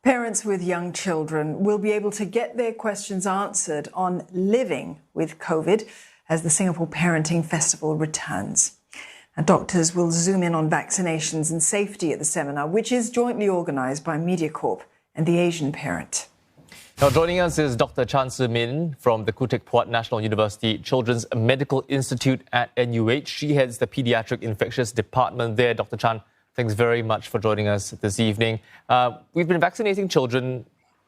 Parents with young children will be able to get their questions answered on living with COVID as the Singapore Parenting Festival returns. And doctors will zoom in on vaccinations and safety at the seminar, which is jointly organised by Mediacorp and theAsianparent. Now joining us is Dr. Chan Se-min from the Khoo Teck Puat National University Children's Medical Institute at NUH. She heads the paediatric infectious department there. Dr. Chan, thanks very much for joining us this evening. We've been vaccinating children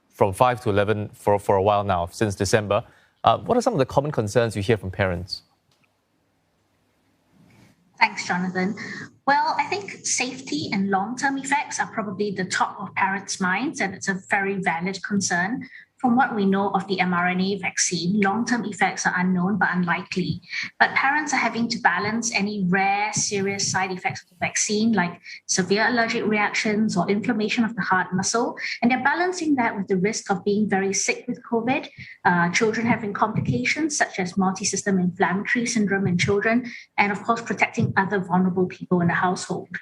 from 5 to 11 for a while now, since December. What are some of the common concerns you hear from parents? Thanks, Jonathan. Well, I think safety and long-term effects are probably the top of parents' minds, and it's a very valid concern. From what we know of the mRNA vaccine, long-term effects are unknown but unlikely. But parents are having to balance any rare, serious side effects of the vaccine, like severe allergic reactions or inflammation of the heart muscle. And they're balancing that with the risk of being very sick with COVID, children having complications such as multi-system inflammatory syndrome in children, and of course, protecting other vulnerable people in the household.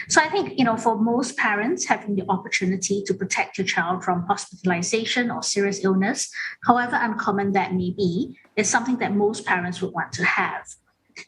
So I think, for most parents, having the opportunity to protect your child from hospitalization or serious illness, however uncommon that may be, is something that most parents would want to have.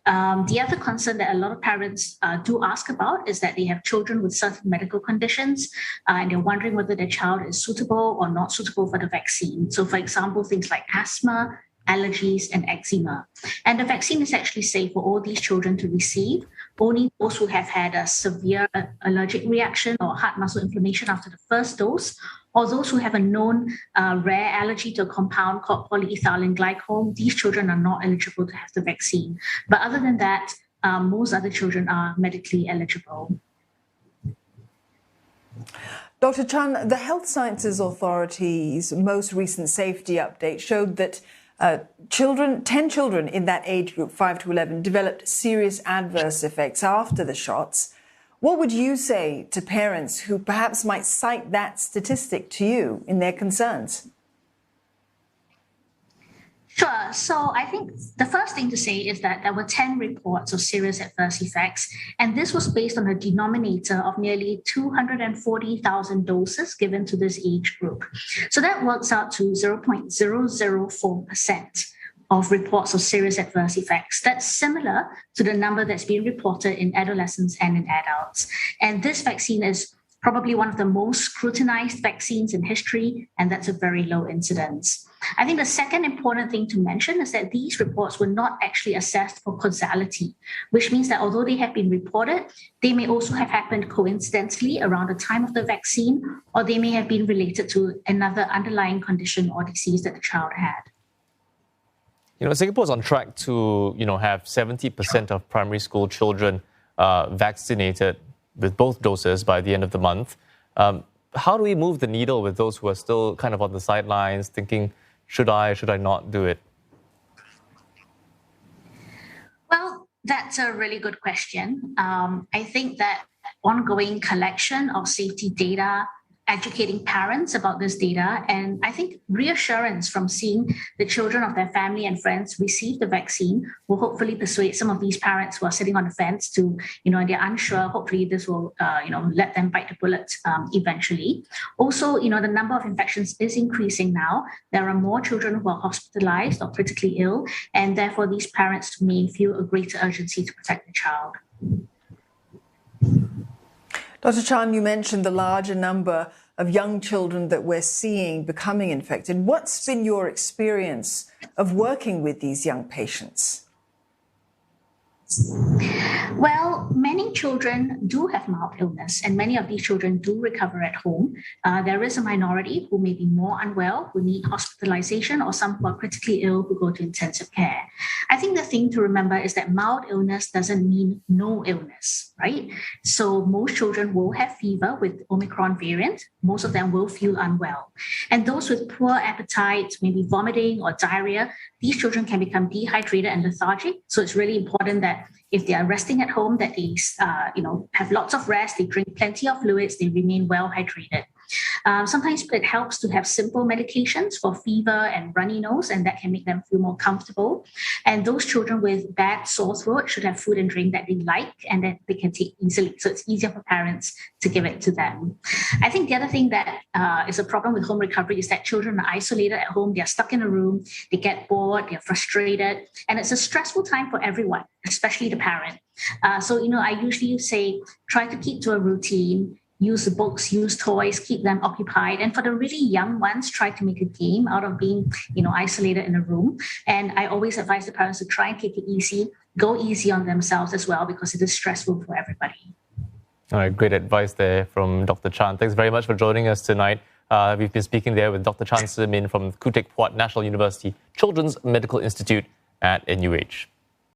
The other concern that a lot of parents do ask about is that they have children with certain medical conditions and they're wondering whether their child is suitable or not suitable for the vaccine. So, for example, things like asthma, allergies, and eczema. And the vaccine is actually safe for all these children to receive. Only those who have had a severe allergic reaction or heart muscle inflammation after the first dose, or those who have a known rare allergy to a compound called polyethylene glycol, these children are not eligible to have the vaccine. But other than that, most other children are medically eligible. Dr. Chan, the Health Sciences Authority's most recent safety update showed that 10 children in that age group, 5 to 11, developed serious adverse effects after the shots. What would you say to parents who perhaps might cite that statistic to you in their concerns? Sure. So I think the first thing to say is that there were 10 reports of serious adverse effects, and this was based on a denominator of nearly 240,000 doses given to this age group. So that works out to 0.004% of reports of serious adverse effects. That's similar to the number that's being reported in adolescents and in adults. And this vaccine is probably one of the most scrutinized vaccines in history, and that's a very low incidence. I think the second important thing to mention is that these reports were not actually assessed for causality, which means that although they have been reported, they may also have happened coincidentally around the time of the vaccine, or they may have been related to another underlying condition or disease that the child had. Singapore is on track to, have 70% of primary school children vaccinated with both doses by the end of the month. How do we move the needle with those who are still kind of on the sidelines thinking, should I not do it? Well, that's a really good question. I think that ongoing collection of safety data, educating parents about this data, and I think reassurance from seeing the children of their family and friends receive the vaccine will hopefully persuade some of these parents who are sitting on the fence to, they're unsure. Hopefully this will, let them bite the bullet eventually. Also, the number of infections is increasing now. There are more children who are hospitalized or critically ill, and therefore these parents may feel a greater urgency to protect the child. Dr. Chan, you mentioned the larger number of young children that we're seeing becoming infected. What's been your experience of working with these young patients? Well, many children do have mild illness, and many of these children do recover at home. There is a minority who may be more unwell, who need hospitalization, or some who are critically ill who go to intensive care. I think the thing to remember is that mild illness doesn't mean no illness, right? So most children will have fever with Omicron variant. Most of them will feel unwell. And those with poor appetite, maybe vomiting or diarrhea, these children can become dehydrated and lethargic. So it's really important that if they are resting at home, that they have lots of rest, they drink plenty of fluids, they remain well hydrated. Sometimes it helps to have simple medications for fever and runny nose, and that can make them feel more comfortable. And those children with bad sore throat should have food and drink that they like and that they can take easily. So it's easier for parents to give it to them. I think the other thing that is a problem with home recovery is that children are isolated at home. They're stuck in a room. They get bored. They're frustrated. And it's a stressful time for everyone, especially the parent. So, I usually say, try to keep to a routine, use books, use toys, keep them occupied. And for the really young ones, try to make a game out of being, isolated in a room. And I always advise the parents to try and take it easy, go easy on themselves as well, because it is stressful for everybody. All right, great advice there from Dr. Chan. Thanks very much for joining us tonight. We've been speaking there with Dr. Chan Si Min from Khoo Teck Puat National University Children's Medical Institute at NUH.